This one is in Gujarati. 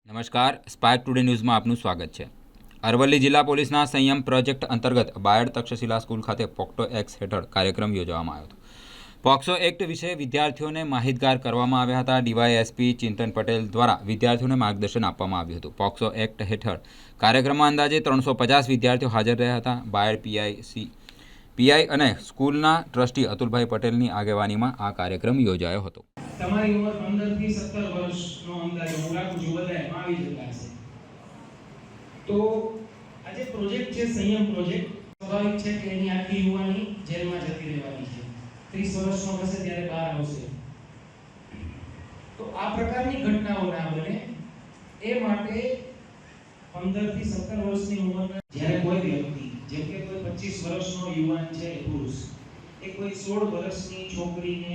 નમસ્કાર, સ્પાર્ક ટુડે ન્યૂઝમાં આપનું સ્વાગત છે। અરવલ્લી જિલ્લા પોલીસના સંયમ પ્રોજેક્ટ અંતર્ગત બાયડ તક્ષશિલા સ્કૂલ ખાતે પોક્સો એક્ટ હેઠળ કાર્યક્રમ યોજવામાં આવ્યો હતો। પોક્સો એક્ટ વિશે વિદ્યાર્થીઓને માહિતગાર કરવામાં આવ્યા હતા। ડીવાયએસપી ચિંતન પટેલ દ્વારા વિદ્યાર્થીઓને માર્ગદર્શન આપવામાં આવ્યું હતું। પોક્સો એક્ટ હેઠળ કાર્યક્રમમાં અંદાજે 350 વિદ્યાર્થીઓ હાજર રહ્યા હતા। બાયડ પીઆઈ અને સ્કૂલના ટ્રસ્ટી અતુલભાઈ પટેલની આગેવાનીમાં આ કાર્યક્રમ યોજાયો હતો। તમારી ઉંમર 15 થી 17 વર્ષનો અંદાજો હું રાખું છું, બધાએ આવી જતા હશે। તો આ જે પ્રોજેક્ટ છે સંયમ પ્રોજેક્ટ, સ્વાભાવિક છે કે એની આખી યુવાની જેલમાં જતી રહેવાની છે। 30 વર્ષનો હશે ત્યારે બહાર આવશે। તો આ પ્રકારની ઘટનાઓ ના બને એ માટે 15 થી 17 વર્ષની ઉંમરના જ્યારે કોઈ વ્યક્તિ, જેમ કે કોઈ 25 વર્ષનો યુવાન છે પુરુષ, એ કોઈ 16 વર્ષની છોકરીને